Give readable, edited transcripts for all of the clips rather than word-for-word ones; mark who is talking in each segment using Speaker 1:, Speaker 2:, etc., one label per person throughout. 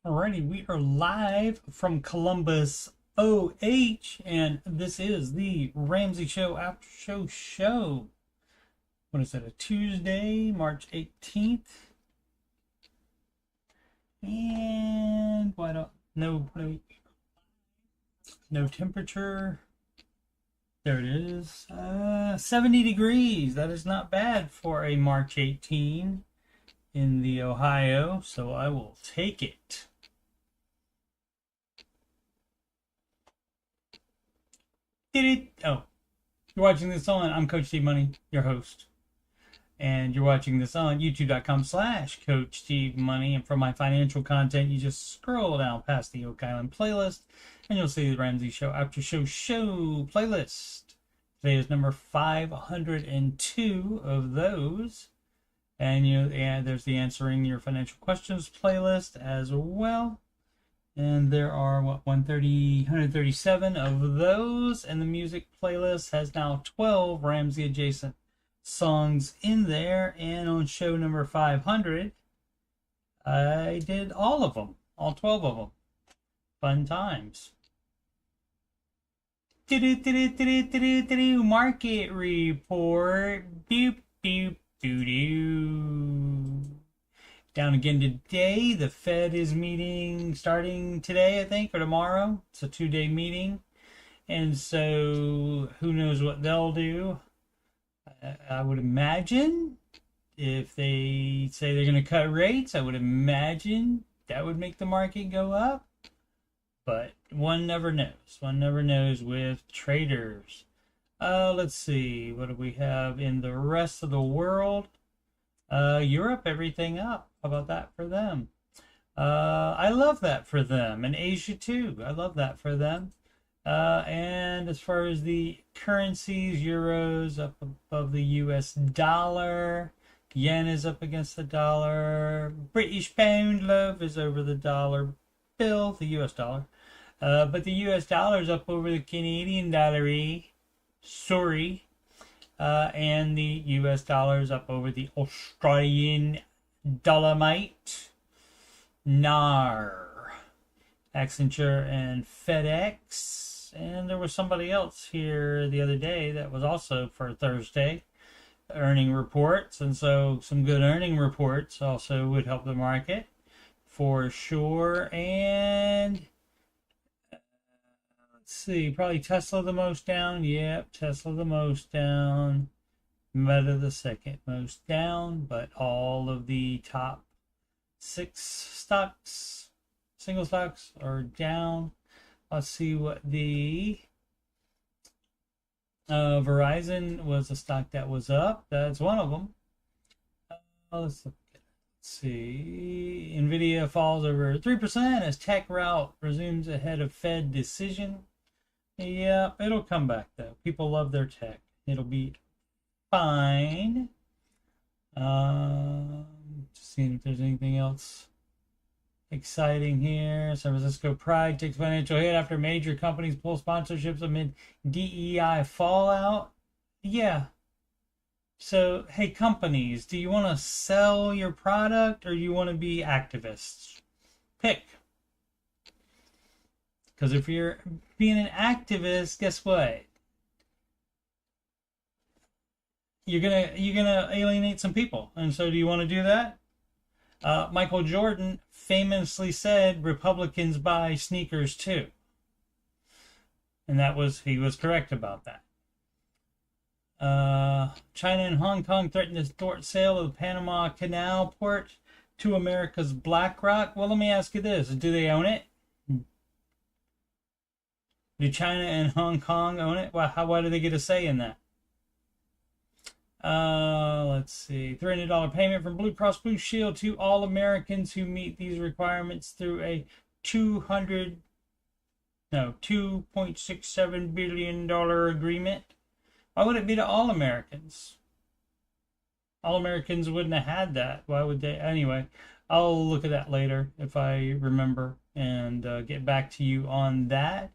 Speaker 1: Alrighty, we are live from Columbus, OH, and this is the Ramsey Show After Show. What is it, a Tuesday, March 18th? And why don't, no temperature. There it is. 70 degrees. That is not bad for a March 18 in the Ohio, so I will take it. Did it? Oh, you're watching this on. I'm Coach Steve Money, your host. And you're watching this on youtube.com/Coach Steve Money. And for my financial content, you just scroll down past the Oak Island playlist and you'll see the Ramsey Show After Show playlist. Today is number 502 of those. And there's the Answering Your Financial Questions playlist as well. And there are, 137 of those. And the music playlist has now 12 Ramsey adjacent songs in there. And on show number 500, I did all of them, all 12 of them. Fun times. Market report. Boop, boop, doo doo. Down again today. The Fed is meeting starting today, I think, or tomorrow. It's a 2-day meeting. And so who knows what they'll do. I would imagine if they say they're going to cut rates, I would imagine that would make the market go up. But one never knows. One never knows with traders. Let's see. What do we have in the rest of the world? Europe, everything up. How about that for them? I love that for them. And Asia too. I love that for them. And as far as the currencies, euros up above the US dollar. Yen is up against the dollar. British pound, love, is over the dollar bill, the US dollar. But the US dollar is up over the Canadian dollar. Sorry. And the US dollar is up over the Australian Dolomite. NAR. Accenture and FedEx. And there was somebody else here the other day that was also for Thursday. Earning reports. And so some good earning reports also would help the market for sure. And let's see, probably Tesla the most down. Yep, Tesla the most down. Meta the second most down, but all of the top 6 stocks, single stocks, are down. Let's see what the Verizon was a stock that was up. That's one of them. Let's see. NVIDIA falls over 3% as tech rout resumes ahead of Fed decision. Yeah, it'll come back though. People love their tech. It'll be fine. Just seeing if there's anything else exciting here. San Francisco Pride takes financial hit after major companies pull sponsorships amid DEI fallout. Yeah. So, hey, companies, do you want to sell your product or do you want to be activists? Pick. Because if you're being an activist, guess what? You're gonna alienate some people. And so do you want to do that? Michael Jordan famously said Republicans buy sneakers too. And he was correct about that. China and Hong Kong threaten to thwart sale of the Panama Canal port to America's BlackRock. Well, let me ask you this. Do they own it? Do China and Hong Kong own it? Why do they get a say in that? Let's see. $300 payment from Blue Cross Blue Shield to all Americans who meet these requirements through a $2.67 billion agreement. Why would it be to all Americans? All Americans wouldn't have had that. Why would they? Anyway, I'll look at that later if I remember and get back to you on that.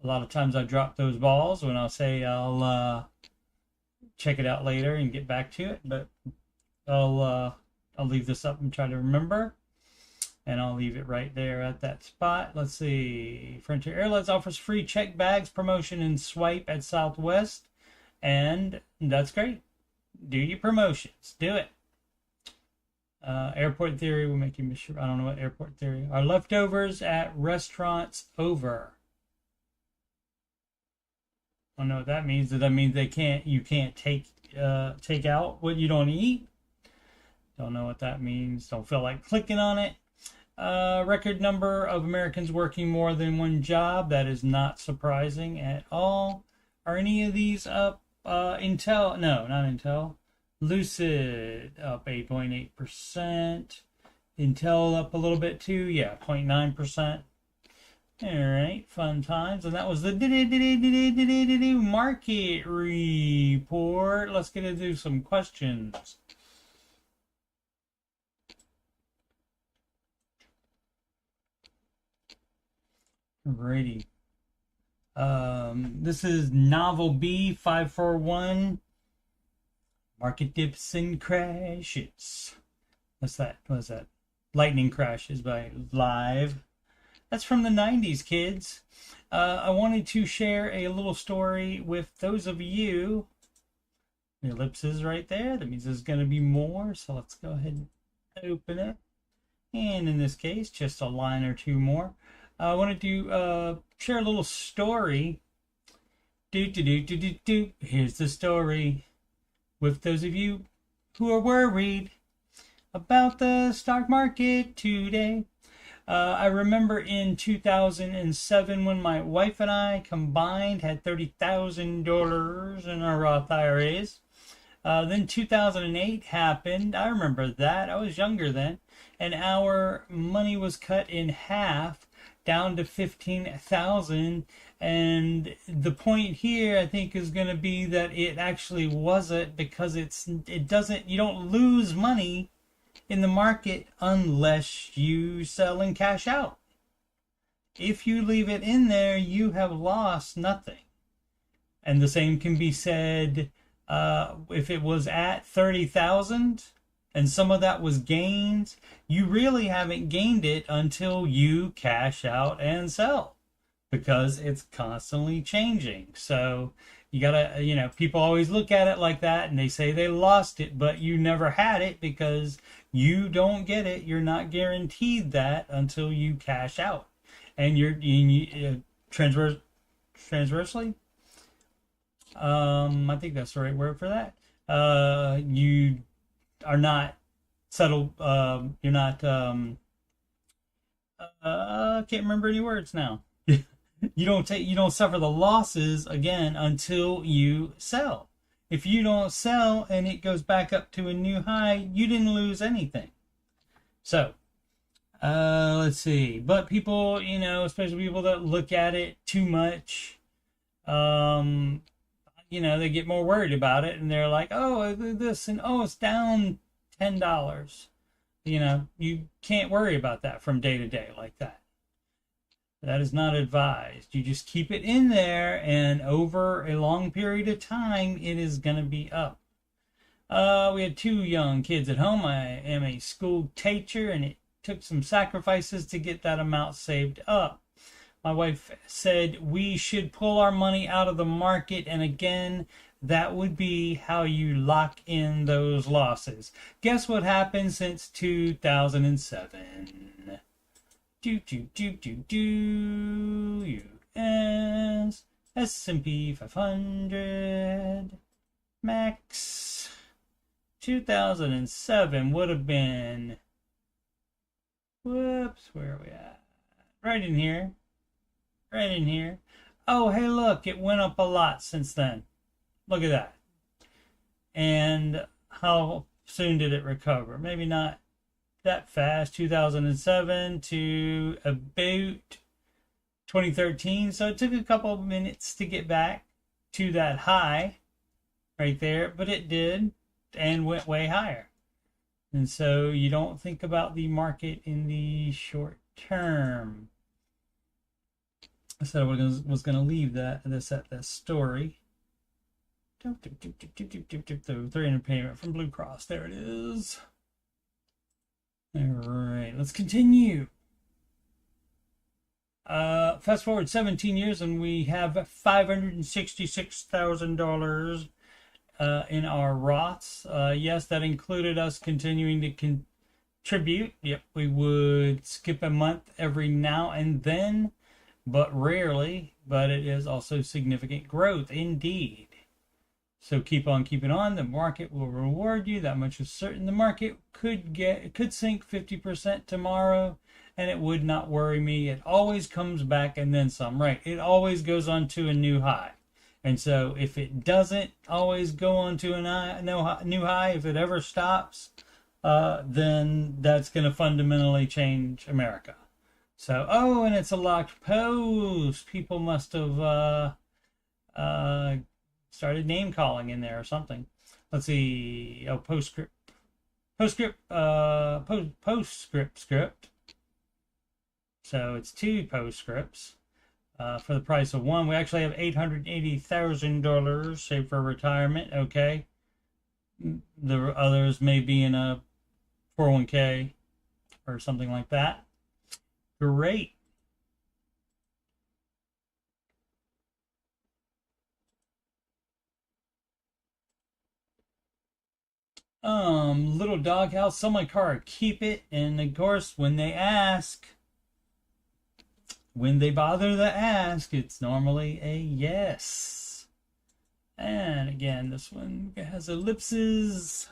Speaker 1: A lot of times I drop those balls when I'll say I'll check it out later and get back to it, but I'll leave this up and try to remember. And I'll leave it right there at that spot. Let's see. Frontier Airlines offers free check bags promotion and swipe at Southwest. And that's great. Do your promotions. Do it. Airport theory will make you miss your... I don't know what airport theory. Are leftovers at restaurants over? I don't know what that means. Does that mean you can't take out what you don't eat? Don't know what that means. Don't feel like clicking on it. Record number of Americans working more than one job. That is not surprising at all. Are any of these up? Intel? No, not Intel. Lucid up 8.8%. Intel up a little bit too. Yeah, 0.9%. All right, fun times. And that was the market report. Let's get into some questions. Alrighty. This is Novel B541. Market dips and crashes. What's that? What's that? Lightning Crashes by Live. That's from the 90s, kids. I wanted to share a little story with those of you. The ellipses right there. That means there's going to be more. So let's go ahead and open it. And in this case, just a line or two more. I wanted to share a little story. Here's the story. With those of you who are worried about the stock market today. I remember in 2007 when my wife and I combined had $30,000 in our Roth IRAs. Then 2008 happened. I remember that. I was younger then. And our money was cut in half down to $15,000. And the point here, I think, is going to be that it actually wasn't, because you don't lose money in the market unless you sell and cash out. If you leave it in there, you have lost nothing. And the same can be said if it was at 30,000 and some of that was gains, you really haven't gained it until you cash out and sell, because it's constantly changing. So you gotta, people always look at it like that and they say they lost it, but you never had it because you don't get it. You're not guaranteed that until you cash out. And transversely, I think that's the right word for that. You are not settled. You're not, I can't remember any words now. You don't suffer the losses again until you sell. If you don't sell and it goes back up to a new high, you didn't lose anything. So, let's see. But people, especially people that look at it too much, they get more worried about it and they're like, oh, this and oh, it's down $10. You can't worry about that from day to day like that. That is not advised. You just keep it in there, and over a long period of time, it is going to be up. We had 2 young kids at home. I am a school teacher, and it took some sacrifices to get that amount saved up. My wife said we should pull our money out of the market, and again, that would be how you lock in those losses. Guess what happened since 2007? U.S. S&P 500 max 2007 would have been, whoops, where are we at? Right in here. Oh, hey, look, it went up a lot since then. Look at that. And how soon did it recover? Maybe not that fast. 2007 to about 2013. So it took a couple of minutes to get back to that high right there, but it did, and went way higher. And so you don't think about the market in the short term. I said I was going to leave this at that story. 300 payment from Blue Cross. There it is. All right, let's continue. Fast forward 17 years, and we have $566,000 in our Roths. Yes, that included us continuing to contribute. Yep, we would skip a month every now and then, but rarely. But it is also significant growth indeed. So keep on keeping on. The market will reward you. That much is certain. The market could sink 50% tomorrow, and it would not worry me. It always comes back and then some. Right? It always goes on to a new high. And so if it doesn't always go on to a new high, if it ever stops, then that's going to fundamentally change America. So, oh, and it's a locked post. People must have started name calling in there or something. Let's see. Oh, postscript, script. So it's two postscripts for the price of one. We actually have $880,000 saved for retirement. Okay. The others may be in a 401k or something like that. Great. Little doghouse, sell my car, keep it. And of course, when they bother to ask, it's normally a yes. And again, this one has ellipses.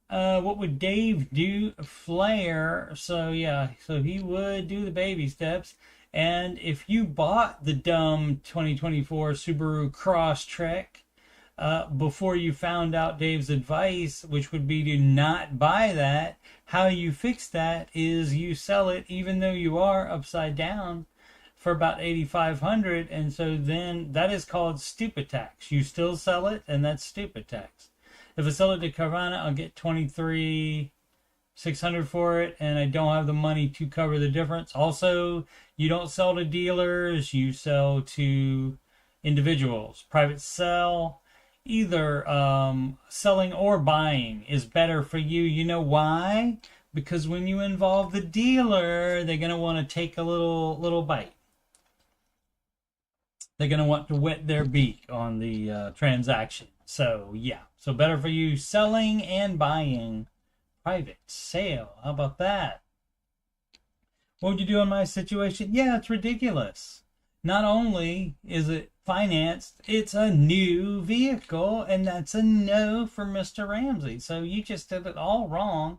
Speaker 1: What would Dave do? Flare. So yeah, so he would do the baby steps. And if you bought the dumb 2024 Subaru Crosstrek before you found out Dave's advice, which would be to not buy that, how you fix that is you sell it even though you are upside down for about $8,500, and so then that is called stupid tax. You still sell it, and that's stupid tax. If I sell it to Carvana, I'll get $23,600 for it, and I don't have the money to cover the difference. Also, you don't sell to dealers, you sell to individuals. Private sell. Either selling or buying is better for you. You know why? Because when you involve the dealer, they're going to want to take a little bite. They're going to want to wet their beak on the transaction. So, yeah. So better for you selling and buying. Private sale. How about that? What would you do in my situation? Yeah, it's ridiculous. Not only is it financed, it's a new vehicle, and that's a no for Mr. Ramsey. So you just did it all wrong,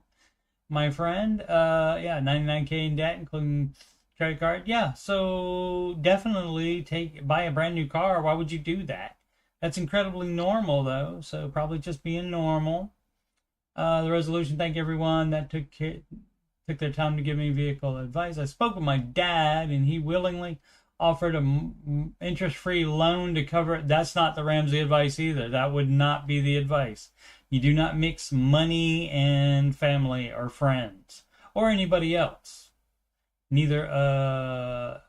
Speaker 1: my friend. Yeah, 99K in debt, including credit card. Yeah, so definitely buy a brand new car. Why would you do that? That's incredibly normal, though. So probably just being normal. The resolution. Thank everyone that took their time to give me vehicle advice. I spoke with my dad, and he willingly offered an interest-free loan to cover it. That's not the Ramsey advice either. That would not be the advice. You do not mix money and family or friends or anybody else. Neither a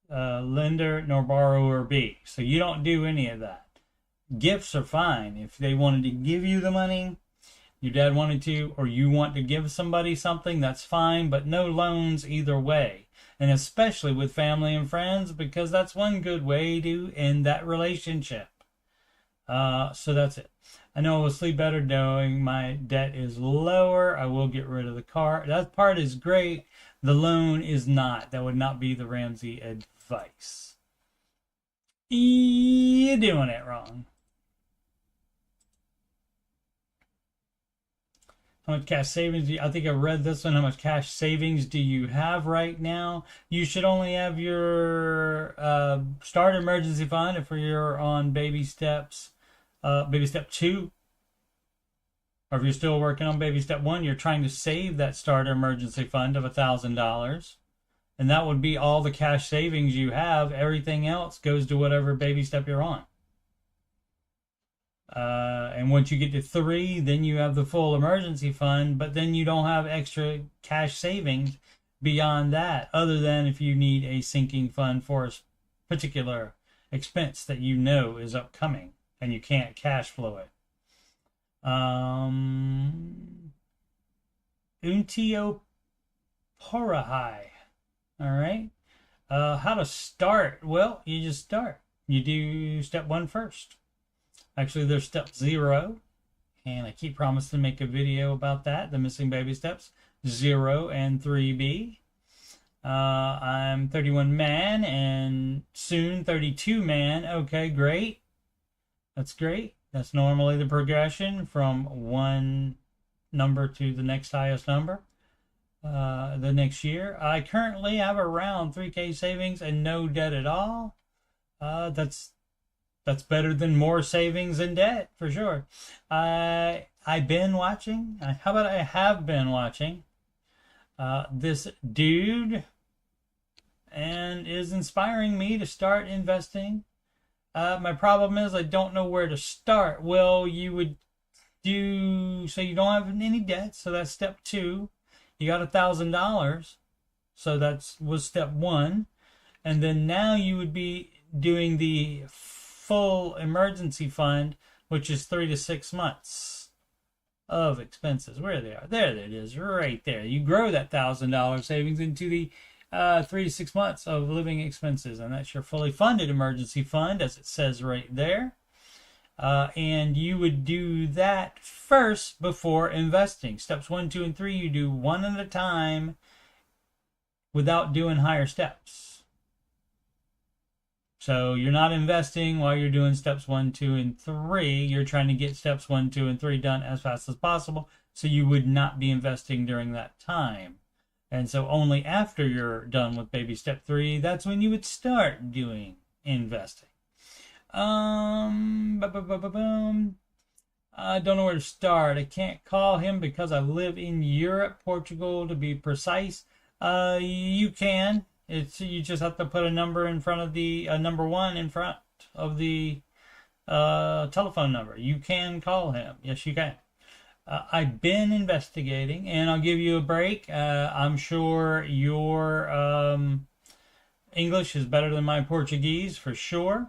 Speaker 1: lender nor borrower be. So you don't do any of that. Gifts are fine. If they wanted to give you the money, your dad wanted to, or you want to give somebody something, that's fine, but no loans either way. And especially with family and friends, because that's one good way to end that relationship. So that's it. I know I will sleep better knowing my debt is lower. I will get rid of the car. That part is great. The loan is not. That would not be the Ramsey advice. You're doing it wrong. How much cash savings I think I read this one. How much cash savings do you have right now? You should only have your start emergency fund if you're on baby step 2. Or if you're still working on baby step 1, you're trying to save that starter emergency fund of $1,000. And that would be all the cash savings you have. Everything else goes to whatever baby step you're on. And once you get to 3, then you have the full emergency fund, but then you don't have extra cash savings beyond that, other than if you need a sinking fund for a particular expense that you know is upcoming and you can't cash flow it. Untio Porahai. All right. How to start? Well, you just start. You do step 1 first. Actually, there's step 0, and I keep promising to make a video about that, the missing baby steps 0 and 3B. I'm 31 man and soon 32 man. Okay, great. That's great. That's normally the progression from one number to the next highest number the next year. I currently have around 3K savings and no debt at all. That's better than more savings and debt for sure. I've been watching. How about I have been watching this dude, and is inspiring me to start investing. My problem is I don't know where to start. Well, you would do, so you don't have any debt, so that's step 2. You got $1,000, so that was step 1. And then now you would be doing the full emergency fund, which is 3 to 6 months of expenses. Where they are. There it is, right there. You grow that $1,000 savings into the 3 to 6 months of living expenses, and that's your fully funded emergency fund, as it says right there. And you would do that first before investing. Steps 1, 2, and 3, you do one at a time without doing higher steps. So you're not investing while you're doing steps 1, 2, and 3. You're trying to get steps 1, 2, and 3 done as fast as possible. So you would not be investing during that time. And so only after you're done with baby step 3, that's when you would start doing investing. I don't know where to start. I can't call him because I live in Europe, Portugal to be precise. You can. You just have to put a number in front of the number 1 in front of the telephone number. You can call him. Yes, you can. I've been investigating, and I'll give you a break. I'm sure your English is better than my Portuguese for sure.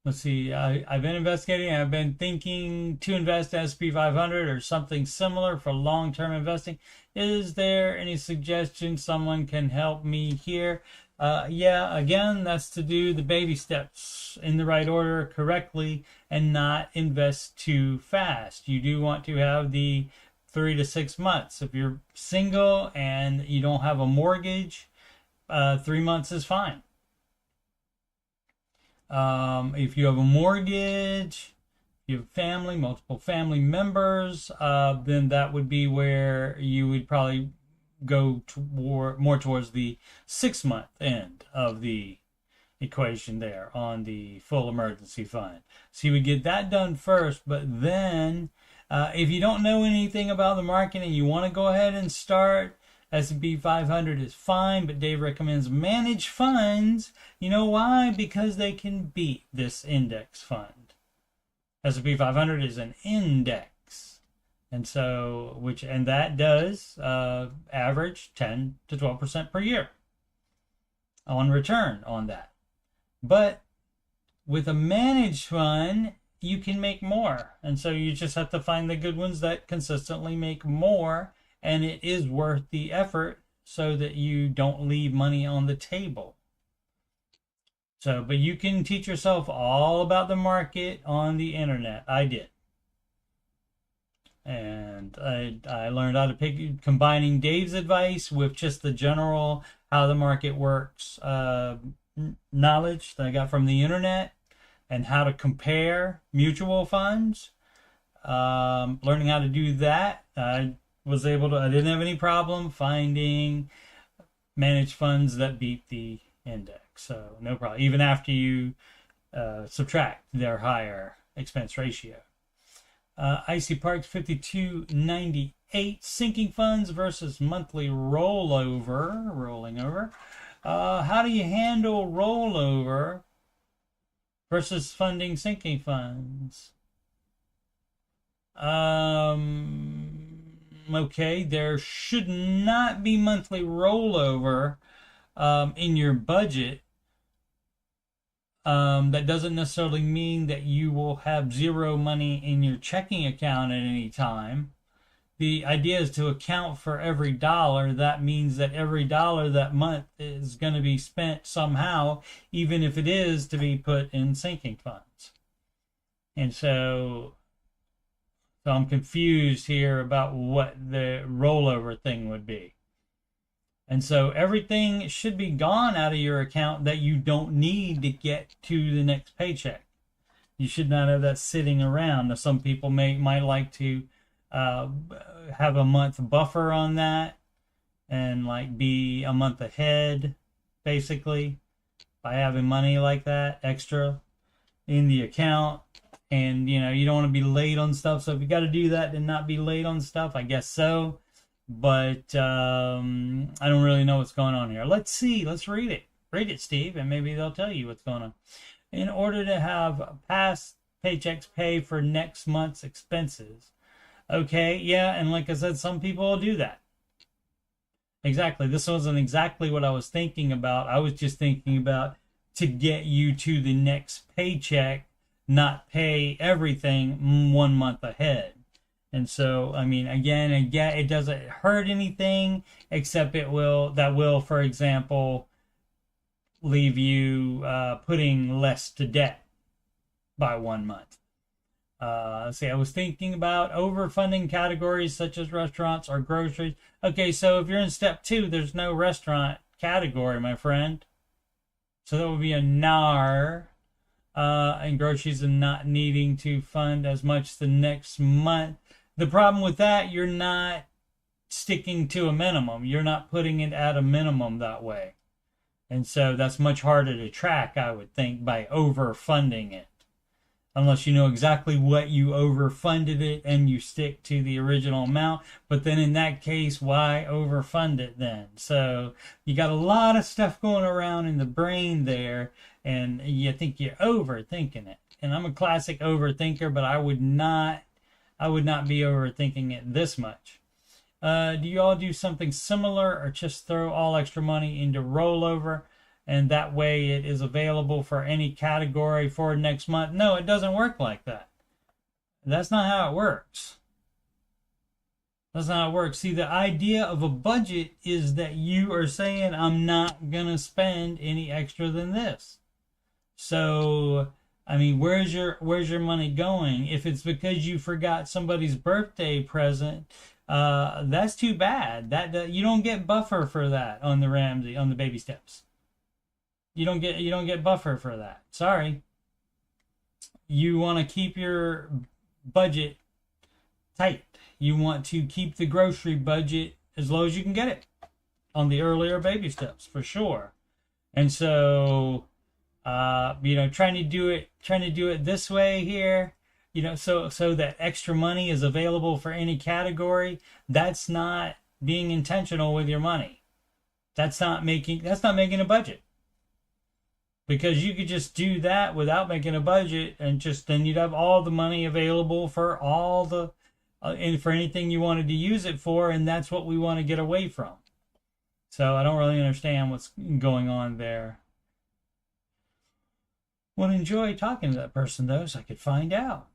Speaker 1: Let's see. I've been investigating. I've been thinking to invest SP 500 or something similar for long-term investing. Is there any suggestion someone can help me here? Yeah, again, that's to do the baby steps in the right order correctly and not invest too fast. You do want to have the 3 to 6 months. If you're single and you don't have a mortgage, 3 months is fine. If you have a mortgage, you have family, multiple family members, then that would be where you would probably go more towards the 6-month end of the equation there on the full emergency fund. So you would get that done first, but then if you don't know anything about the market and you want to go ahead and start, S&P 500 is fine, but Dave recommends managed funds. You know why? Because they can beat this index fund. S&P 500 is an index, and so that does average 10 to 12% per year on return on that. But with a managed fund, you can make more, and so you just have to find the good ones that consistently make more. And it is worth the effort so that you don't leave money on the table. So, but you can teach yourself all about the market on the internet. I did. And I learned how to combining Dave's advice with just the general how the market works knowledge that I got from the internet, and how to compare mutual funds. Learning how to do that. I didn't have any problem finding managed funds that beat the index. So no problem, even after you subtract their higher expense ratio. Icy Parks 5298, sinking funds versus monthly rolling over. How do you handle rollover versus funding sinking funds? Okay, there should not be monthly rollover in your budget That doesn't necessarily mean that you will have zero money in your checking account at any time. The idea is to account for every dollar. That means that every dollar that month is going to be spent somehow, even if it is to be put in sinking funds. And so I'm confused here about what the rollover thing would be. And so everything should be gone out of your account that you don't need to get to the next paycheck. You should not have that sitting around. Now, some people might like to have a month buffer on that and like be a month ahead, basically, by having money like that extra in the account. And you don't want to be late on stuff, so if you got to do that, then not be late on stuff, I guess so. But I don't really know what's going on here. Let's see. Let's read it, Steve, and maybe they'll tell you what's going on. In order to have past paychecks pay for next month's expenses. Okay, yeah, and like I said, some people will do that. Exactly. This wasn't exactly what I was thinking about. I was just thinking about to get you to the next paycheck, not pay everything 1 month ahead. And so, I mean, again, it doesn't hurt anything, except that will, for example, leave you putting less to debt by 1 month. See, I was thinking about overfunding categories such as restaurants or groceries. Okay, so if you're in step 2, there's no restaurant category, my friend. So that would be a NAR, and groceries and not needing to fund as much the next month. The problem with that, you're not sticking to a minimum. You're not putting it at a minimum that way. And so that's much harder to track, I would think, by overfunding it. Unless you know exactly what you overfunded it and you stick to the original amount. But then in that case, why overfund it then? So you got a lot of stuff going around in the brain there, and you think you're overthinking it. And I'm a classic overthinker, but I would not be overthinking it this much. Do you all do something similar or just throw all extra money into rollover and that way it is available for any category for next month? No, it doesn't work like that. That's not how it works. That's not how it works. See, the idea of a budget is that you are saying, I'm not going to spend any extra than this. So, I mean, where's your money going? If it's because you forgot somebody's birthday present, that's too bad. That you don't get buffer for that on the Ramsey, on the baby steps. You don't get buffer for that. Sorry. You want to keep your budget tight. You want to keep the grocery budget as low as you can get it on the earlier baby steps, for sure. And so, trying to do it this way here, so that extra money is available for any category. That's not being intentional with your money. That's not making a budget. Because you could just do that without making a budget, and then you'd have all the money available for all the and for anything you wanted to use it for, and that's what we want to get away from. So I don't really understand what's going on there. Would enjoy talking to that person though, so I could find out.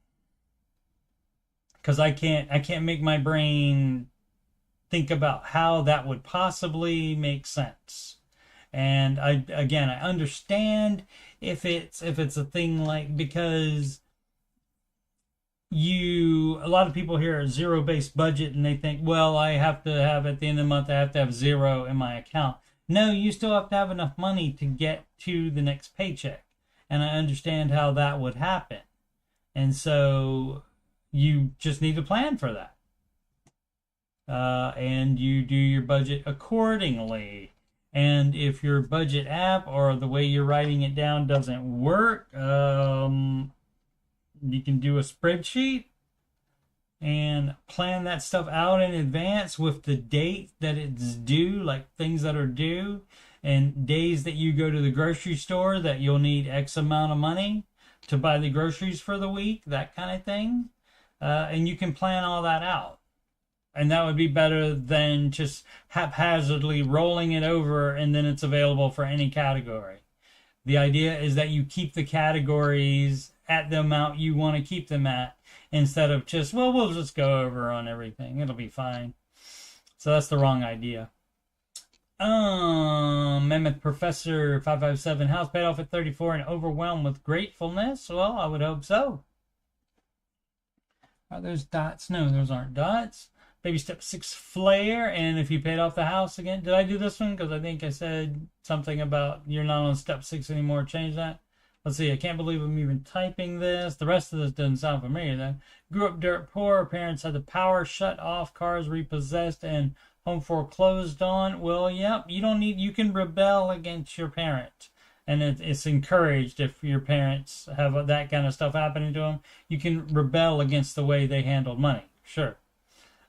Speaker 1: Because I can't make my brain think about how that would possibly make sense. And I understand if it's a thing like, because a lot of people hear a zero-based budget and they think, well, I have to have at the end of the month, I have to have zero in my account. No, you still have to have enough money to get to the next paycheck. And I understand how that would happen. And so you just need to plan for that. And you do your budget accordingly. And if your budget app or the way you're writing it down doesn't work, you can do a spreadsheet and plan that stuff out in advance with the date that it's due, like things that are due, and days that you go to the grocery store that you'll need X amount of money to buy the groceries for the week, that kind of thing. And you can plan all that out. And that would be better than just haphazardly rolling it over and then it's available for any category. The idea is that you keep the categories at the amount you want to keep them at instead of just, well, we'll just go over on everything. It'll be fine. So that's the wrong idea. Mammoth Professor 557, house paid off at 34 and overwhelmed with gratefulness. Well, I would hope so. Are those dots? No, those aren't dots. Baby step 6 flare, and if you paid off the house again. Did I do this one? Because I think I said something about you're not on step 6 anymore. Change that. Let's see. I can't believe I'm even typing this. The rest of this doesn't sound familiar then. Grew up dirt poor. Parents had the power shut off, cars repossessed, and home foreclosed on. Well, yep. You can rebel against your parent. And it's encouraged if your parents have that kind of stuff happening to them. You can rebel against the way they handled money. Sure.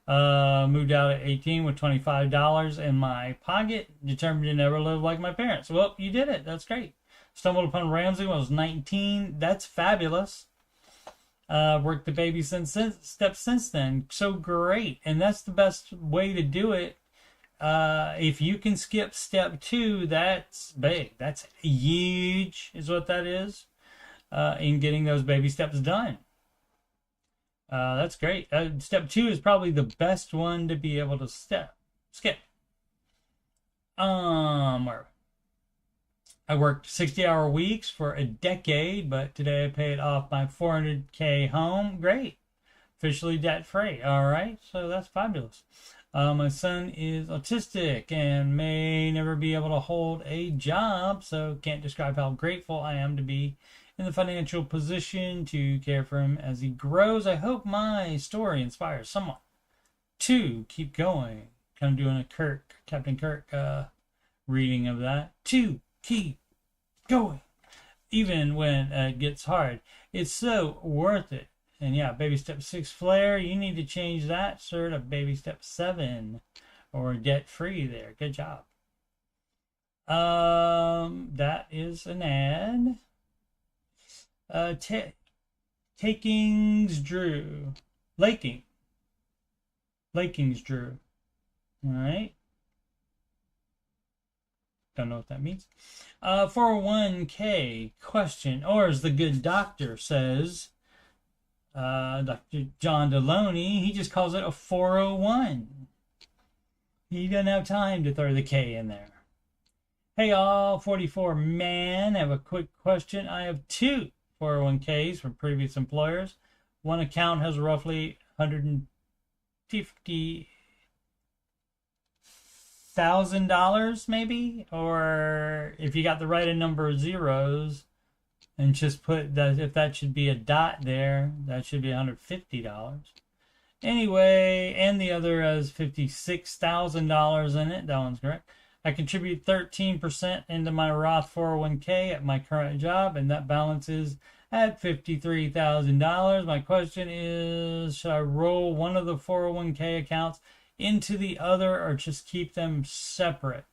Speaker 1: Moved out at 18 with $25 in my pocket. Determined to never live like my parents. Well, you did it. That's great. Stumbled upon Ramsey when I was 19. That's fabulous. Worked the baby steps since then. So great. And that's the best way to do it. If you can skip step 2, that's big. That's huge, is what that is, in getting those baby steps done. That's great. Step 2 is probably the best one to be able to skip. Where? I worked 60-hour weeks for a decade, but today I paid off my $400K home. Great. Officially debt-free. All right, so that's fabulous. My son is autistic and may never be able to hold a job, so can't describe how grateful I am to be in the financial position to care for him as he grows. I hope my story inspires someone to keep going. Kind of doing a Captain Kirk reading of that. To keep going. Even when it gets hard. It's so worth it. And yeah, baby step 6 flare, you need to change that, sir, to baby step 7 or debt free there. Good job. That is an ad. Lakings Drew. All right. Don't know what that means. 401k question, or as the good doctor says, Dr. John Deloney, he just calls it a 401. He doesn't have time to throw the K in there. Hey all, 44 man, I have a quick question. I have 2 401ks from previous employers. One account has roughly $150,000 maybe, or if you got the right number of zeros, and just put that, if that should be a dot there, that should be $150. Anyway, and the other has $56,000 in it. That one's correct. I contribute 13% into my Roth 401k at my current job, and that balance is at $53,000. My question is, should I roll one of the 401k accounts into the other or just keep them separate?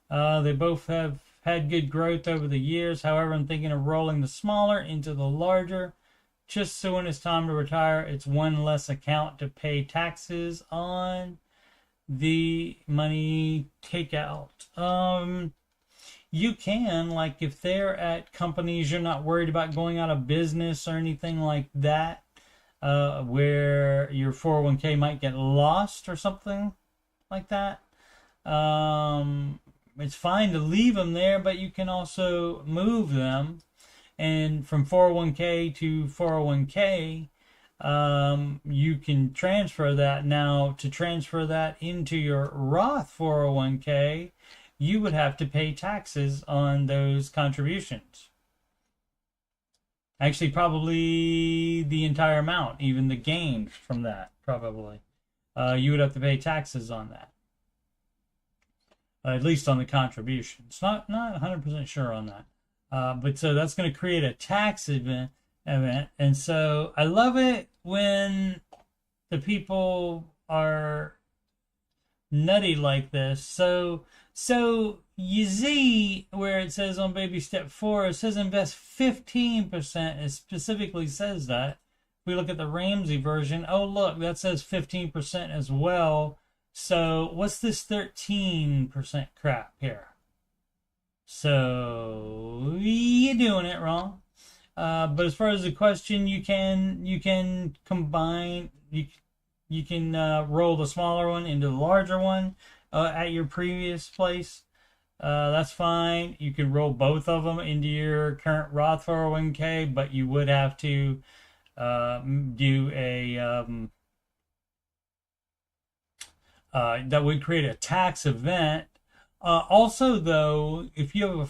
Speaker 1: They both have had good growth over the years. However, I'm thinking of rolling the smaller into the larger, just so when it's time to retire, it's one less account to pay taxes on the money takeout. You can, like if they're at companies you're not worried about going out of business or anything like that, where your 401k might get lost or something like that. It's fine to leave them there, but you can also move them. And from 401k to 401k, you can transfer that. Now, to transfer that into your Roth 401k, you would have to pay taxes on those contributions. Actually, probably the entire amount, even the gains from that, probably. You would have to pay taxes on that. At least on the contributions. Not 100% sure on that. But so that's going to create a tax event. And so I love it when the people are nutty like this. So you see where it says on baby step 4, it says invest 15%. It specifically says that. If we look at the Ramsey version, oh look, that says 15% as well. So what's this 13% crap here? So you're doing it wrong. But as far as the question, you can combine, you can roll the smaller one into the larger one at your previous place. That's fine. You can roll both of them into your current Roth 401k, but you would have to do a that would create a tax event. Also, though, if you have a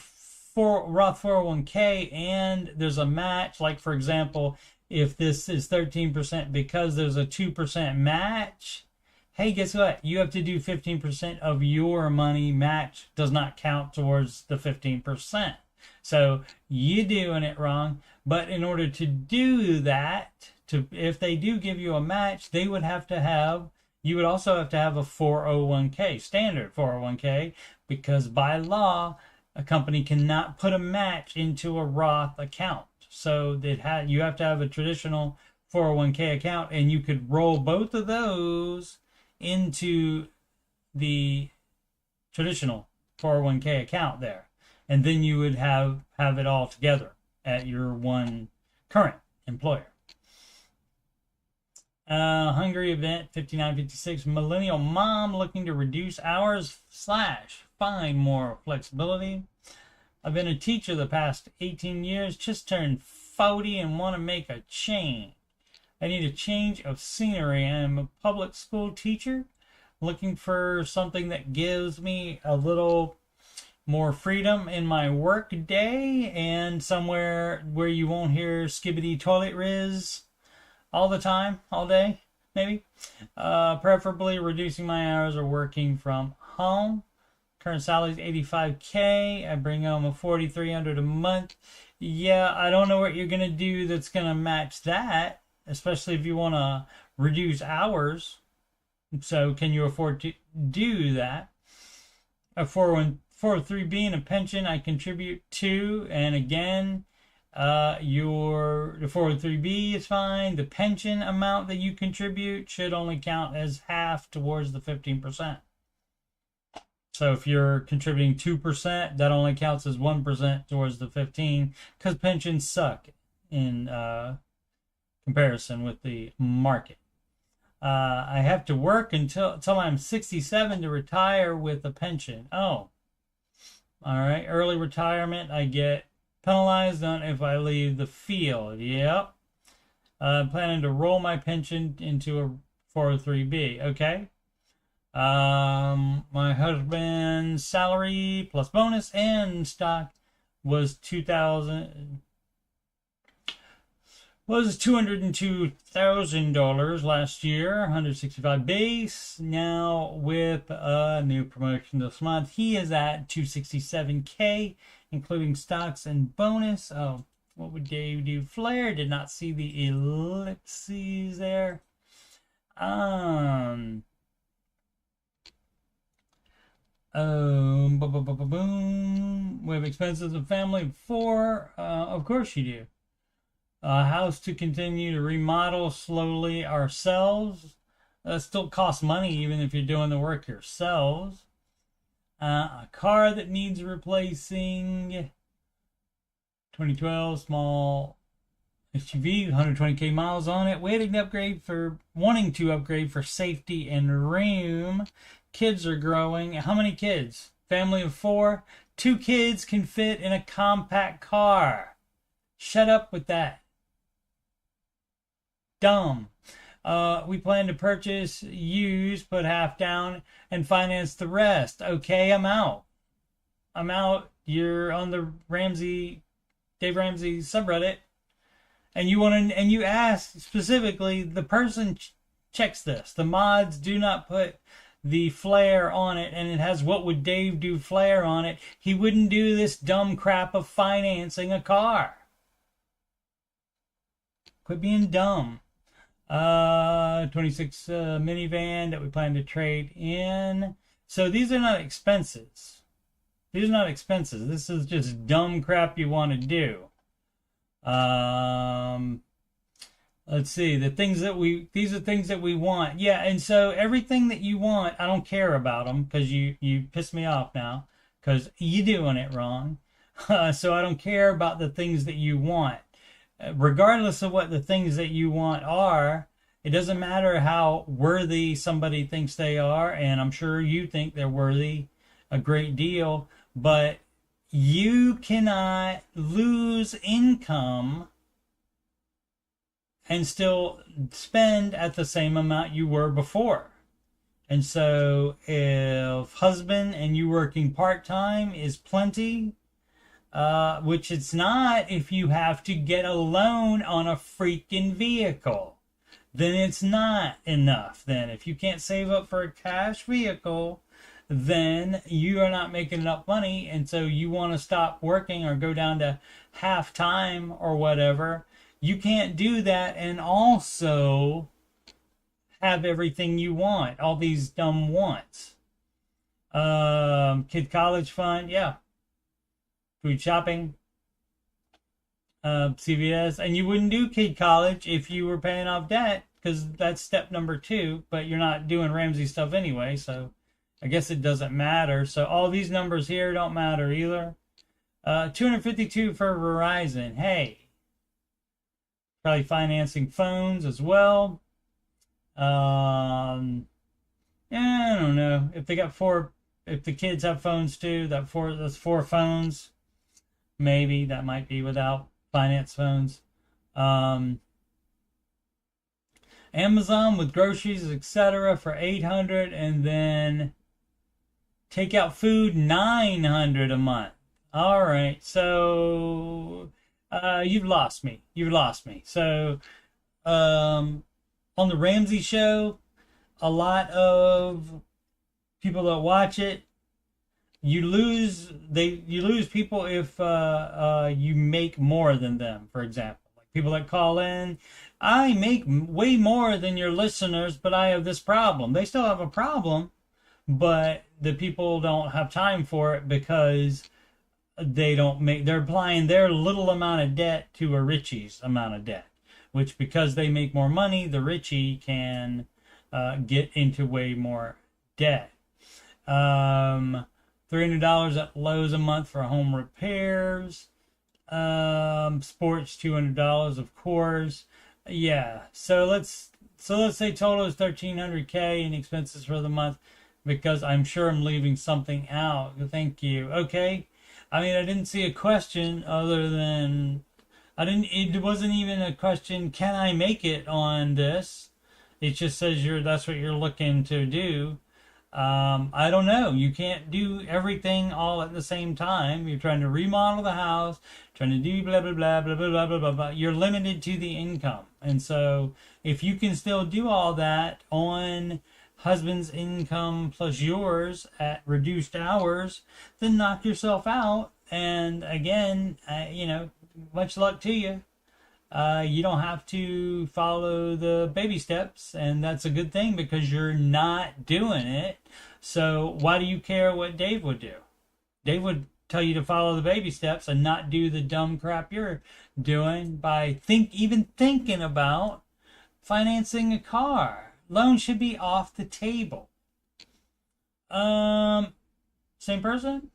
Speaker 1: Roth 401k and there's a match, like for example, if this is 13% because there's a 2% match, hey, guess what? You have to do 15% of your money. Match does not count towards the 15%. So you're doing it wrong. But in order to do that, if they do give you a match, they would have to have, you would also have to have a 401k, standard 401k, because by law, a company cannot put a match into a Roth account. So you have to have a traditional 401k account, and you could roll both of those into the traditional 401k account there. And then you would have it all together at your one current employer. Hungary event 5956. Millennial mom looking to reduce hours / find more flexibility. I've been a teacher the past 18 years, just turned 40 and want to make a change. I need a change of scenery. I'm a public school teacher looking for something that gives me a little more freedom in my work day and somewhere where you won't hear skibbity toilet riz all the time, all day, maybe. Preferably reducing my hours or working from home. Current salary is $85K. I bring home a $4,300 a month. Yeah, I don't know what you're going to do that's going to match that, especially if you want to reduce hours. So can you afford to do that? A 403B and a pension I contribute to, and again, the 403B is fine. The pension amount that you contribute should only count as half towards the 15%. So if you're contributing 2%, that only counts as 1% towards the 15%, because pensions suck in comparison with the market. I have to work until I'm 67 to retire with a pension. Oh, all right. Early retirement, I get penalized on if I leave the field. Yep. Planning to roll my pension into a 403B. Okay. My husband's salary plus bonus and stock was $202,000 last year, 165 base. Now with a new promotion this month, he is at 267K, including stocks and bonus. Oh, what would Dave do? Flare, did not see the ellipses there. Boom. We have expenses of family of 4. Of course you do. House to continue to remodel slowly ourselves. Still costs money even if you're doing the work yourselves. A car that needs replacing. 2012 small SUV, 120K miles on it. Wanting to upgrade for safety and room. Kids are growing. How many kids? Family of 4. 2 kids can fit in a compact car. Shut up with that. Dumb. We plan to purchase used, put half down, and finance the rest. Okay, I'm out. You're on the Dave Ramsey subreddit, and you ask specifically. The person checks this. The mods do not put the flare on it, and it has what would Dave do flare on it. He wouldn't do this dumb crap of financing a car. Quit being dumb. 26 minivan that we plan to trade in. So these are not expenses. This is just dumb crap you want to do. Let's see, these are things that we want. Yeah, and so everything that you want, I don't care about them because you piss me off now because you're doing it wrong. So I don't care about the things that you want. Regardless of what the things that you want are, it doesn't matter how worthy somebody thinks they are, and I'm sure you think they're worthy a great deal, but you cannot lose income and still spend at the same amount you were before. And so if husband and you working part-time is plenty, which it's not if you have to get a loan on a freaking vehicle, then it's not enough. Then if you can't save up for a cash vehicle, then you are not making enough money, and so you want to stop working or go down to half time or whatever. You can't do that and also have everything you want, all these dumb wants. Kid college fund, yeah. Food shopping, CVS, and you wouldn't do kid college if you were paying off debt, because that's step number 2, but you're not doing Ramsey stuff anyway, so I guess it doesn't matter. So all these numbers here don't matter either. 252 for Verizon. Hey, probably financing phones as well. Yeah, I don't know if they got 4. If the kids have phones too, that's 4 phones. Maybe that might be without finance phones. Amazon with groceries, etc. for $800, and then take out food $900 a month. All right, so you've lost me. So on the Ramsey show, a lot of people that watch it, you lose people if you make more than them. For example, like people that call in, I make way more than your listeners, but I have this problem. They still have a problem, but the people don't have time for it because they're applying their little amount of debt to a Richie's amount of debt, which because they make more money, the Richie can get into way more debt. $300 at Lowe's a month for home repairs. Sports $200, of course. Yeah. So let's say total is $1,300K in expenses for the month, because I'm sure I'm leaving something out. Thank you. Okay. I mean, I didn't see a question other than it wasn't even a question, can I make it on this? It just says that's what you're looking to do. I don't know. You can't do everything all at the same time. You're trying to remodel the house, trying to do blah, blah, blah, blah, blah, blah, blah, blah, blah. You're limited to the income. And so if you can still do all that on husband's income plus yours at reduced hours, then knock yourself out. And again, much luck to you. You don't have to follow the baby steps, and that's a good thing because you're not doing it. So why do you care what Dave would do? Dave would tell you to follow the baby steps and not do the dumb crap you're doing by even thinking about financing a car. Loan should be off the table. Same person?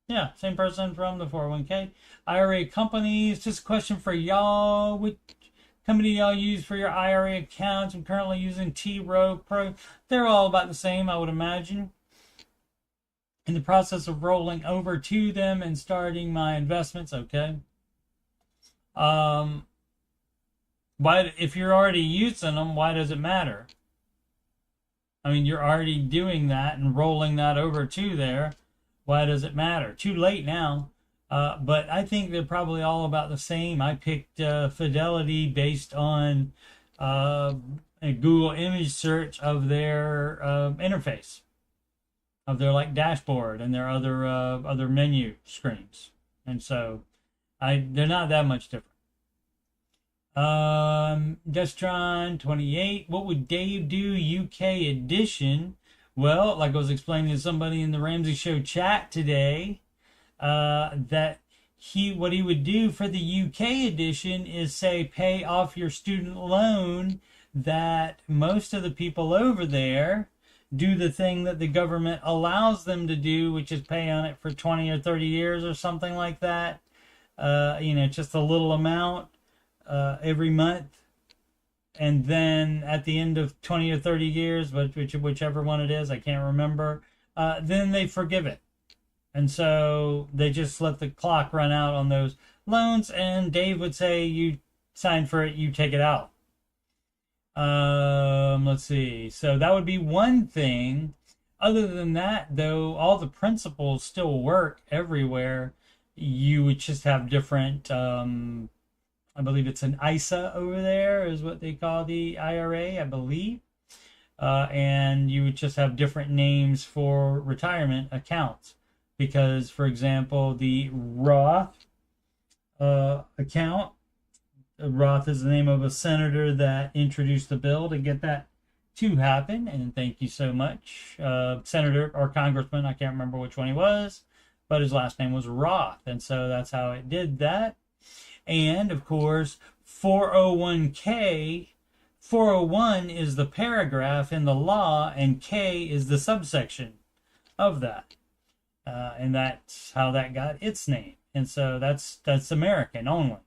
Speaker 1: Yeah, same person from the 401k. IRA companies, just a question for y'all. Which company y'all use for your IRA accounts? I'm currently using T Rowe Pro. They're all about the same, I would imagine. In the process of rolling over to them and starting my investments, okay. Why, if you're already using them, why does it matter? I mean, you're already doing that and rolling that over to there. Why does it matter? Too late now. But I think they're probably all about the same. I picked Fidelity based on a Google image search of their interface, of their dashboard and their other menu screens. And so they're not that much different. Destron 28. What would Dave do UK edition? Well, like I was explaining to somebody in the Ramsey Show chat today, that what he would do for the UK edition is say pay off your student loan that most of the people over there do the thing that the government allows them to do, which is pay on it for 20 or 30 years or something like that. Just a little amount every month. And then at the end of 20 or 30 years, whichever one it is, I can't remember, then they forgive it. And so they just let the clock run out on those loans. And Dave would say, you sign for it, you take it out. Let's see. So that would be one thing. Other than that, though, all the principles still work everywhere. You would just have different, I believe it's an ISA over there is what they call the IRA, I believe. And you would just have different names for retirement accounts. Because, for example, the Roth account, Roth is the name of a senator that introduced the bill to get that to happen. And thank you so much. Senator or congressman, I can't remember which one he was, but his last name was Roth. And so that's how it did that. And, of course, 401k, 401 is the paragraph in the law, and K is the subsection of that. And that's how that got its name. And so that's American only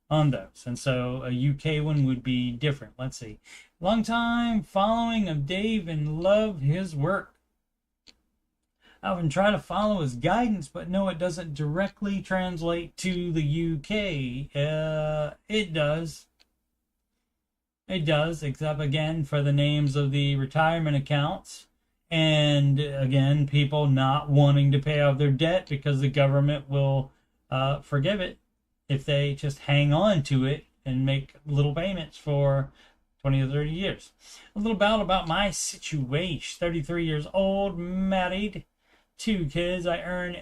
Speaker 1: on those. And so a UK one would be different. Let's see. Long time following of Dave and love his work. I often try to follow his guidance, but no, it doesn't directly translate to the UK. It does. It does, except again for the names of the retirement accounts. And again, people not wanting to pay off their debt because the government will forgive it if they just hang on to it and make little payments for 20 or 30 years. A little about my situation. 33 years old, married, 2 kids. I earn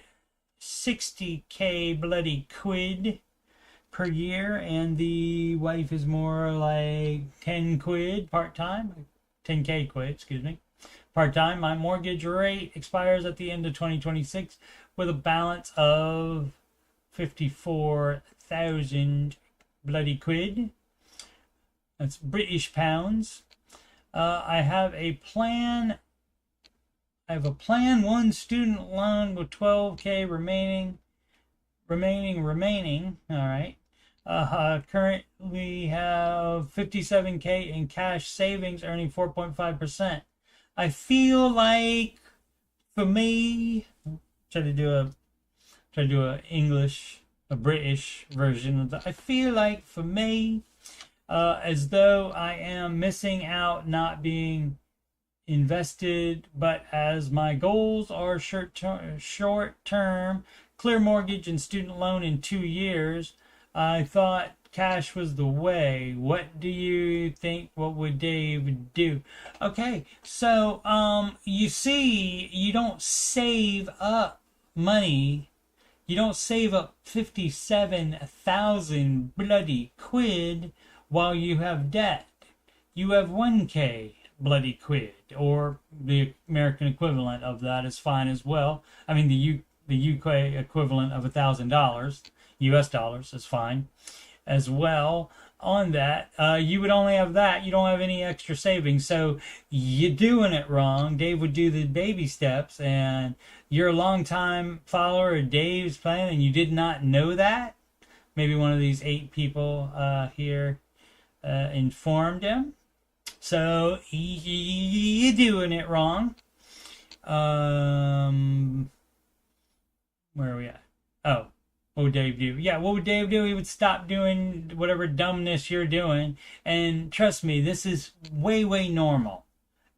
Speaker 1: 60K bloody quid per year, and the wife is more like 10 quid part-time. 10K quid, excuse me. Part-time. My mortgage rate expires at the end of 2026 with a balance of 54,000 bloody quid. That's British pounds. I have a plan. One student loan with 12K remaining. All right. Currently have 57K in cash savings, earning 4.5%. I feel like, for me, try to do a British version of that. I feel like, for me, as though I am missing out, not being invested, but as my goals are short term, clear mortgage and student loan in 2 years, I thought cash was the way. What do you think? What would Dave do? Okay, so you see, you don't save up money. You don't save up 57,000 bloody quid while you have debt. You have 1K bloody quid, or the American equivalent of that is fine as well. I mean, the UK equivalent of $1,000 US dollars is fine as well. On that, you would only have that. You don't have any extra savings, so you're doing it wrong. Dave would do the baby steps, and you're a long time follower of Dave's plan, and you did not know that. Maybe one of these 8 people here informed him. So you're doing it wrong. Where are we at? Oh. What would Dave do? Yeah, what would Dave do? He would stop doing whatever dumbness you're doing. And trust me, this is way, way normal.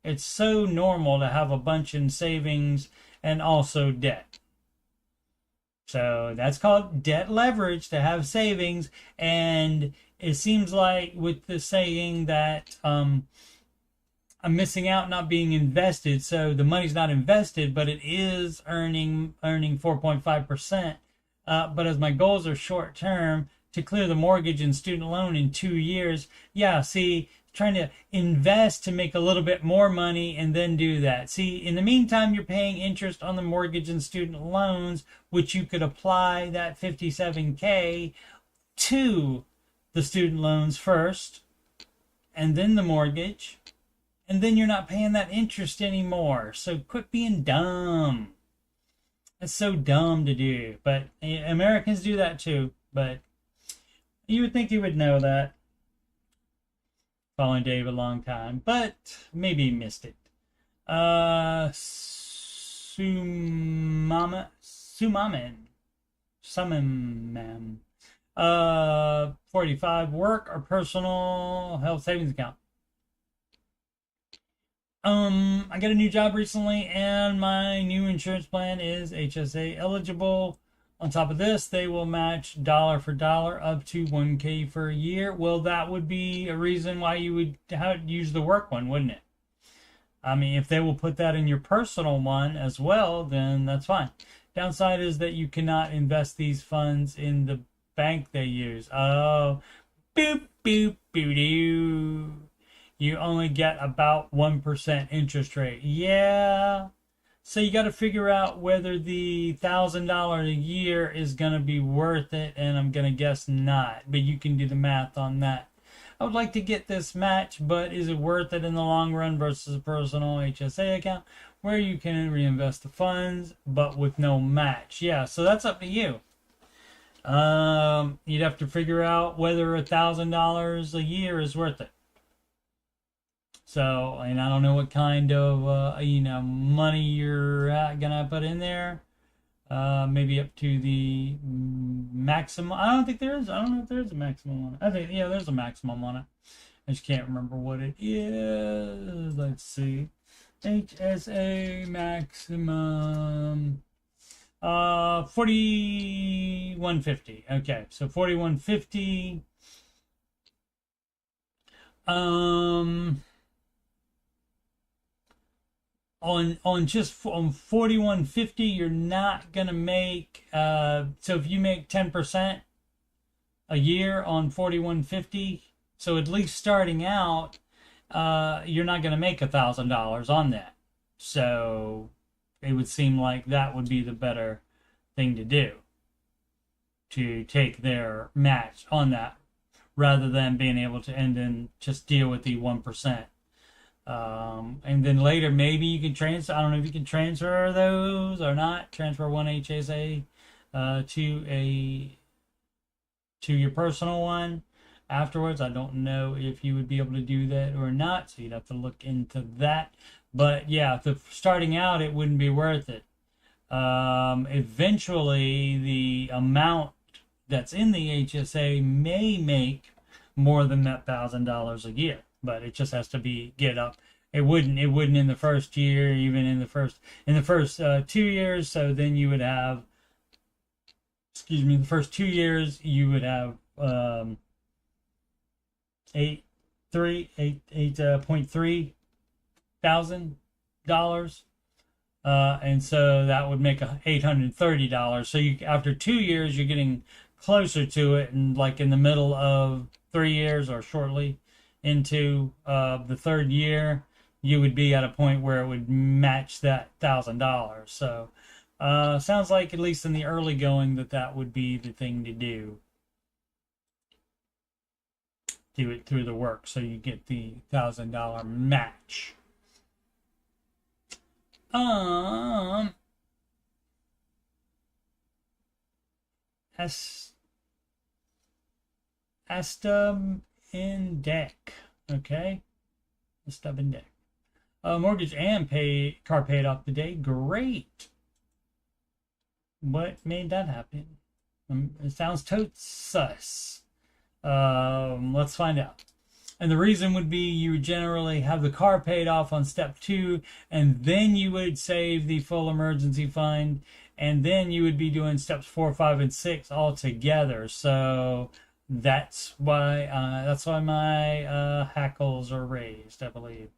Speaker 1: It's so normal to have a bunch in savings and also debt. So that's called debt leverage, to have savings. And it seems like with the saying that I'm missing out, not being invested. So the money's not invested, but it is earning 4.5%. But as my goals are short term, to clear the mortgage and student loan in 2 years, yeah, see, trying to invest to make a little bit more money and then do that. See, in the meantime, you're paying interest on the mortgage and student loans, which you could apply that 57K to the student loans first, and then the mortgage, and then you're not paying that interest anymore. So quit being dumb. It's so dumb to do, but Americans do that too. But you would think you would know that. Following Dave a long time, but maybe he missed it. Sumaman. 45, work or personal health savings account. I got a new job recently, and my new insurance plan is HSA eligible. On top of this, they will match dollar for dollar up to $1,000 for a year. Well, that would be a reason why you would use the work one, wouldn't it? I mean, if they will put that in your personal one as well, then that's fine. Downside is that you cannot invest these funds in the bank they use. Oh, boop, boop, boo doo. You only get about 1% interest rate. Yeah. So you got to figure out whether the $1,000 a year is going to be worth it, and I'm going to guess not. But you can do the math on that. I would like to get this match, but is it worth it in the long run versus a personal HSA account where you can reinvest the funds but with no match? Yeah, so that's up to you. You'd have to figure out whether $1,000 a year is worth it. So, and I don't know what kind of, money you're gonna put in there. Maybe up to the maximum. I don't think there is. I don't know if there is a maximum on it. I think, yeah, there's a maximum on it. I just can't remember what it is. Let's see. HSA maximum. 4150. Okay, so 4150. On 4150, you're not gonna make so if you make 10% a year on 4150, so at least starting out, you're not gonna make $1,000 on that. So it would seem like that would be the better thing to do, to take their match on that rather than being able to end and just deal with the 1%. And then later, maybe you can transfer. I don't know if you can transfer those or not. Transfer one HSA to your personal one afterwards. I don't know if you would be able to do that or not. So you'd have to look into that. But yeah, starting out, it wouldn't be worth it. Eventually, the amount that's in the HSA may make more than that $1,000 a year. But it just has to get up. It wouldn't in the first year, even in the first 2 years. So then you would have, the first 2 years you would have $8.3 thousand, and so that would make $830. So after 2 years you're getting closer to it, and like in the middle of 3 years or shortly into the third year, you would be at a point where it would match that $1,000. So sounds like, at least in the early going, that would be the thing to do. Do it through the work so you get the $1,000 match. Stub in deck. Okay. The stub in deck. Mortgage and car paid off today. Great. What made that happen? It sounds totes sus. Let's find out. And the reason would be you would generally have the car paid off on step 2, and then you would save the full emergency fund, and then you would be doing steps 4, 5, and 6 all together. So that's why my hackles are raised, I believe,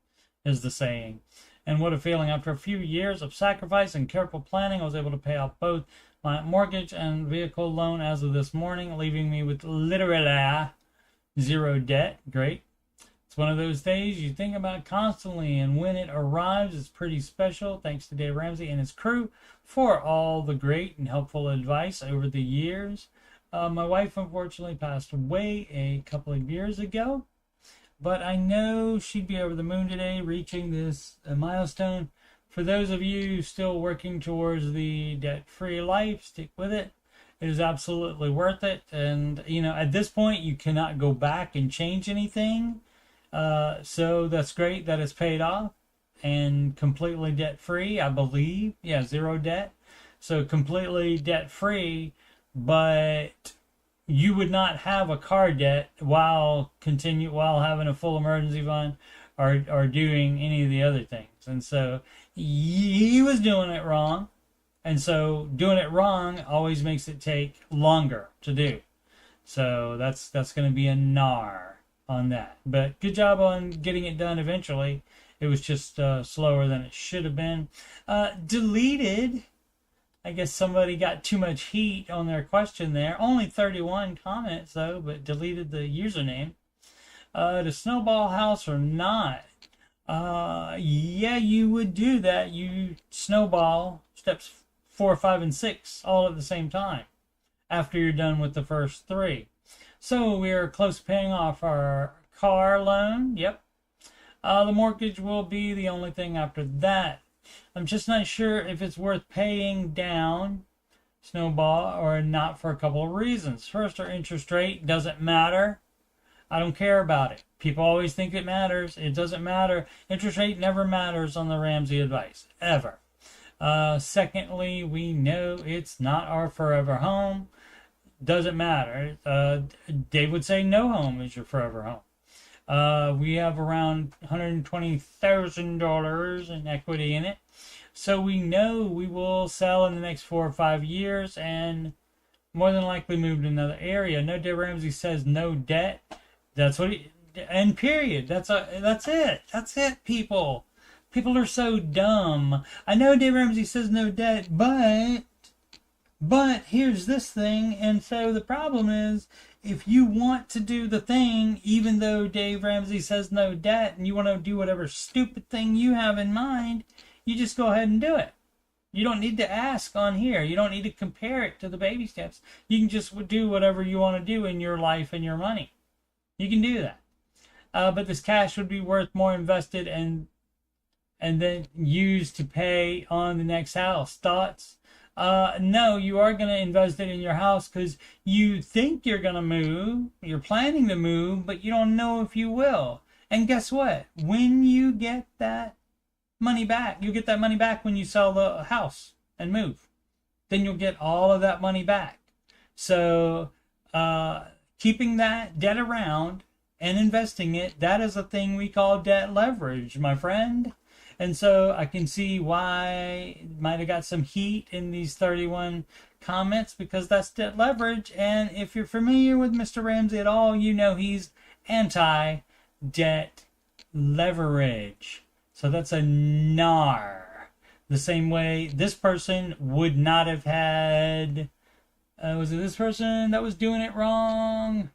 Speaker 1: is the saying. And what a feeling. After a few years of sacrifice and careful planning, I was able to pay off both my mortgage and vehicle loan as of this morning, leaving me with literally zero debt. Great. It's one of those days you think about constantly, and when it arrives, it's pretty special. Thanks to Dave Ramsey and his crew for all the great and helpful advice over the years. My wife unfortunately passed away a couple of years ago, but I know she'd be over the moon today, reaching this milestone. For those of you still working towards the debt-free life, stick with it. It is absolutely worth it. And, you know, at this point, you cannot go back and change anything. So that's great that it's paid off and completely debt-free, I believe. Yeah, zero debt. So completely debt-free, but you would not have a car debt while having a full emergency fund or doing any of the other things. And so he was doing it wrong. And so doing it wrong always makes it take longer to do. So that's going to be a nar on that. But good job on getting it done eventually. It was just slower than it should have been. Deleted. I guess somebody got too much heat on their question there. Only 31 comments though, but deleted the username. The snowball house or not? Yeah, you would do that. You snowball steps 4, 5, and 6 all at the same time after you're done with the first 3. So we're close to paying off our car loan. Yep. The mortgage will be the only thing after that. I'm just not sure if it's worth paying down snowball or not for a couple of reasons. First, our interest rate doesn't matter. I don't care about it. People always think it matters. It doesn't matter. Interest rate never matters on the Ramsey advice, ever. Secondly, we know it's not our forever home. Doesn't matter. Dave would say no home is your forever home. We have around $120,000 in equity in it. So we know we will sell in the next 4 or 5 years and more than likely move to another area. No, Dave Ramsey says no debt. That's what he, and period. That's it. That's it, people. People are so dumb. I know Dave Ramsey says no debt, but here's this thing. And so the problem is, if you want to do the thing, even though Dave Ramsey says no debt, and you want to do whatever stupid thing you have in mind, you just go ahead and do it. You don't need to ask on here. You don't need to compare it to the baby steps. You can just do whatever you want to do in your life and your money. You can do that. But this cash would be worth more invested and then used to pay on the next house. Thoughts? No, you are going to invest it in your house because you think you're going to move. You're planning to move, but you don't know if you will. And guess what? When you get that money back, you get that money back when you sell the house and move. Then you'll get all of that money back. So keeping that debt around and investing it, that is a thing we call debt leverage, my friend. And so I can see why it might have got some heat in these 31 comments, because that's debt leverage. And if you're familiar with Mr. Ramsey at all, you know he's anti-debt leverage. So that's a nar. The same way this person would not have had, was it this person that was doing it wrong?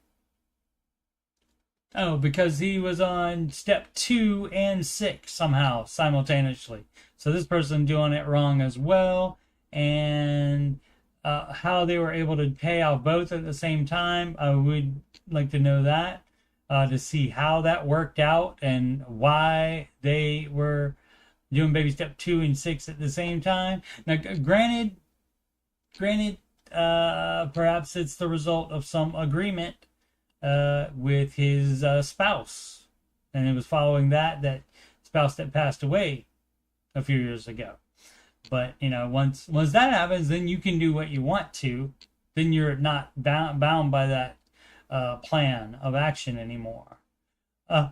Speaker 1: Oh, because he was on step 2 and 6 somehow simultaneously. So this person doing it wrong as well. And how they were able to pay off both at the same time, I would like to know that, to see how that worked out and why they were doing baby step 2 and 6 at the same time. Now, granted, perhaps it's the result of some agreement with his spouse, and it was following that spouse that passed away a few years ago. But you know, once that happens, then you can do what you want to. Then you're not bound by that plan of action anymore. I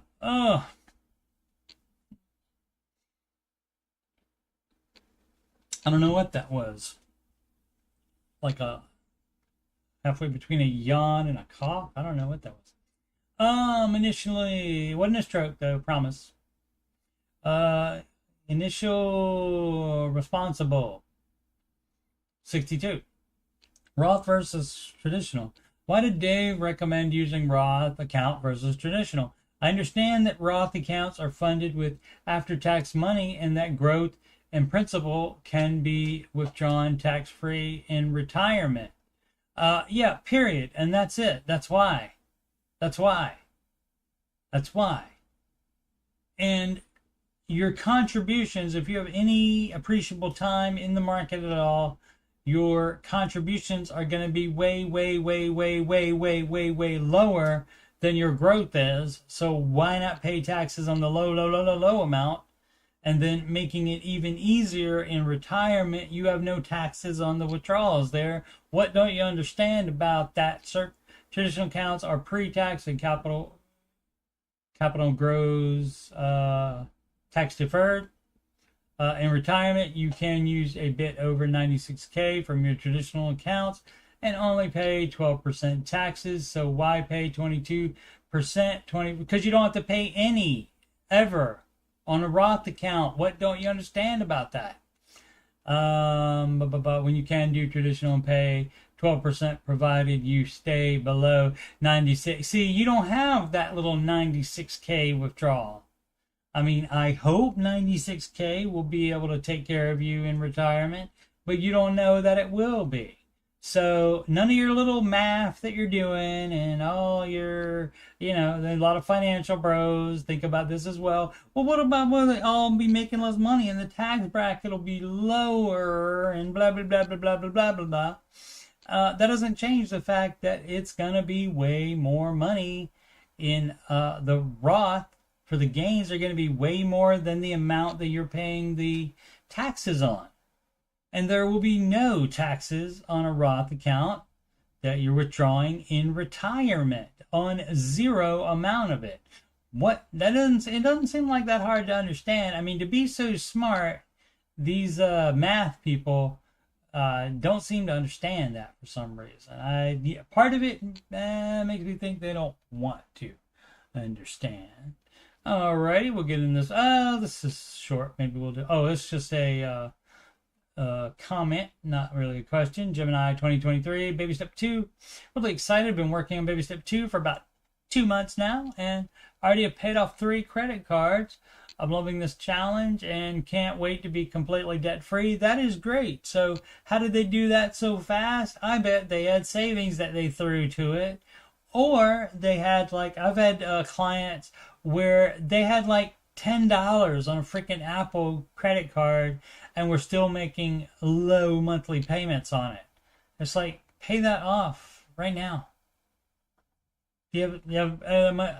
Speaker 1: don't know what that was. Like a halfway between a yawn and a cough. I don't know what that was. Initially, wasn't a stroke though, promise. Initial responsible. 62. Roth versus traditional. Why did Dave recommend using Roth account versus traditional? I understand that Roth accounts are funded with after-tax money and that growth and principal can be withdrawn tax-free in retirement. Yeah, period. And that's it. That's why. That's why. And your contributions, if you have any appreciable time in the market at all, your contributions are going to be way lower than your growth is. So why not pay taxes on the low amount? And then making it even easier in retirement, you have no taxes on the withdrawals there. What don't you understand about that? Traditional accounts are pre-tax, and capital grows tax deferred. In retirement, you can use a bit over $96K from your traditional accounts and only pay 12% taxes. So why pay 22%? Because you don't have to pay any ever on a Roth account. What don't you understand about that? But when you can do traditional and pay 12% provided you stay below 96. See, you don't have that little 96K withdrawal. I mean, I hope 96K will be able to take care of you in retirement, but you don't know that it will be. So none of your little math that you're doing and all your, a lot of financial bros think about this as well. Well, what about when they all be making less money and the tax bracket will be lower and blah, blah, blah, blah, blah, blah, blah, blah, blah. That doesn't change the fact that it's going to be way more money in the Roth. For the gains are going to be way more than the amount that you're paying the taxes on. And there will be no taxes on a Roth account that you're withdrawing in retirement on zero amount of it. It doesn't seem like that hard to understand. I mean, to be so smart, these math people don't seem to understand that for some reason. Part of it makes me think they don't want to understand. Alrighty, we'll get in this. This is short. Maybe we'll do. Oh, it's just a comment, not really a question. Gemini 2023, baby step 2. Really excited. Been working on baby step 2 for about 2 months now, and already have paid off 3 credit cards. I'm loving this challenge and can't wait to be completely debt free. That is great. So how did they do that so fast? I bet they had savings that they threw to it, or they had I've had clients where they had $10 on a freaking Apple credit card and we're still making low monthly payments on it. It's pay that off right now. You have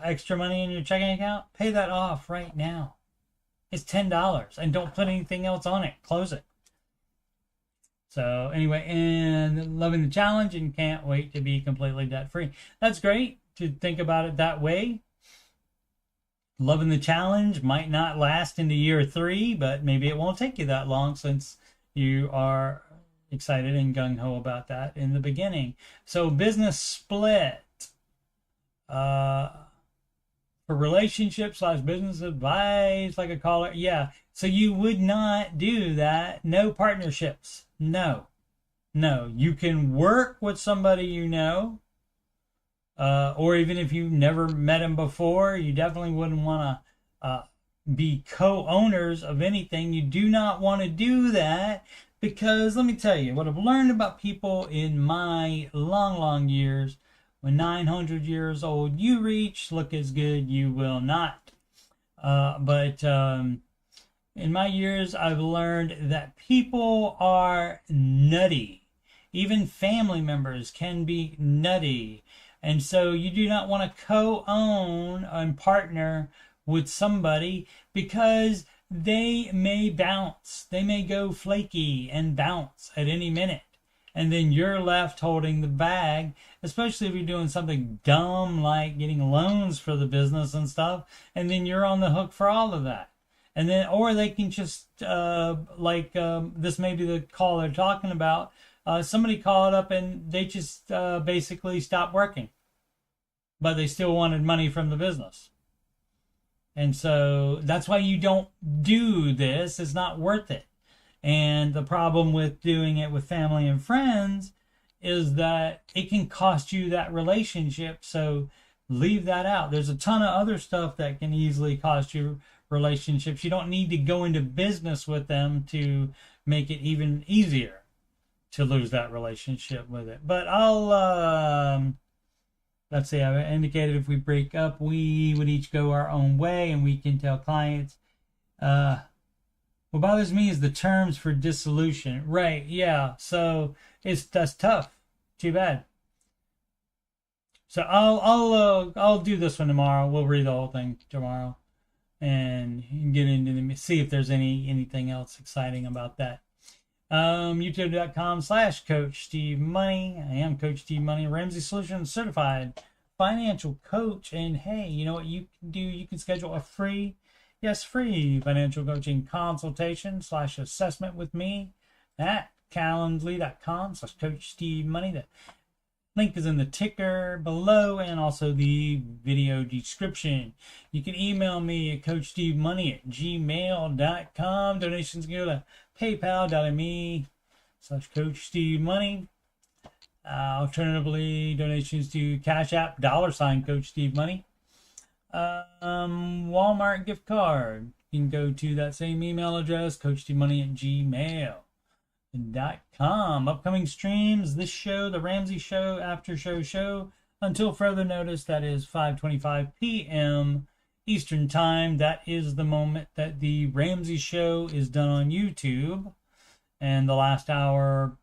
Speaker 1: extra money in your checking account? Pay that off right now. It's $10 and don't put anything else on it. Close it. So anyway, and loving the challenge and can't wait to be completely debt free. That's great to think about it that way. Loving the challenge might not last into year 3, but maybe it won't take you that long since you are excited and gung-ho about that in the beginning. So business split. For relationship / business advice, like a caller. Yeah. So you would not do that. No partnerships. No. You can work with somebody you know. Or even if you've never met him before, you definitely wouldn't want to be co-owners of anything. You do not want to do that because, let me tell you, what I've learned about people in my long years, when 900 years old you reach, look as good you will not. But in my years, I've learned that people are nutty. Even family members can be nutty. And so you do not want to co-own and partner with somebody because they may bounce. They may go flaky and bounce at any minute. And then you're left holding the bag, especially if you're doing something dumb like getting loans for the business and stuff. And then you're on the hook for all of that. And then, or they can just, this may be the call they're talking about. Somebody called up and they just basically stopped working. But they still wanted money from the business. And so that's why you don't do this. It's not worth it. And the problem with doing it with family and friends is that it can cost you that relationship. So leave that out. There's a ton of other stuff that can easily cost you relationships. You don't need to go into business with them to make it even easier to lose that relationship with it. But let's say I indicated if we break up, we would each go our own way, and we can tell clients, what bothers me is the terms for dissolution. Right, yeah. So that's tough. Too bad. So I'll do this one tomorrow. We'll read the whole thing tomorrow and get into the, see if there's anything else exciting about that. YouTube.com/CoachSteveMoney. I am Coach Steve Money, Ramsey Solutions certified financial coach. And hey, you know what you can do? You can schedule a free financial coaching consultation / assessment with me at calendly.com/CoachSteveMoney. The link is in the ticker below and also the video description. You can email me at coachstevemoney@gmail.com. Donations go to paypal.me/CoachSteveMoney. Alternatively, donations to CashApp $CoachSteveMoney. Walmart gift card. You can go to that same email address, coachstevemoney@gmail.com. Upcoming streams, this show, the Ramsey show, Aftershow, until further notice, that is 5:25 p.m. Eastern time. That is the moment that the Ramsey show is done on YouTube. And the last hour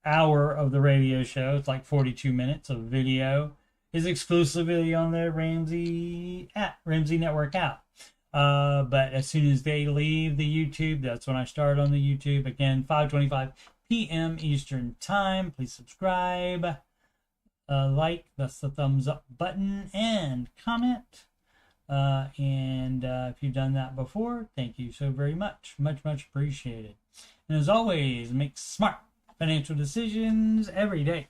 Speaker 1: of the radio show, it's like 42 minutes of video, is exclusively on the Ramsey Network app. But as soon as they leave the YouTube, that's when I start on the YouTube. Again, 5:25 p.m. Eastern time. Please subscribe, like, that's the thumbs up button, and comment. If you've done that before, thank you so very much. Much appreciated. And as always, make smart financial decisions every day.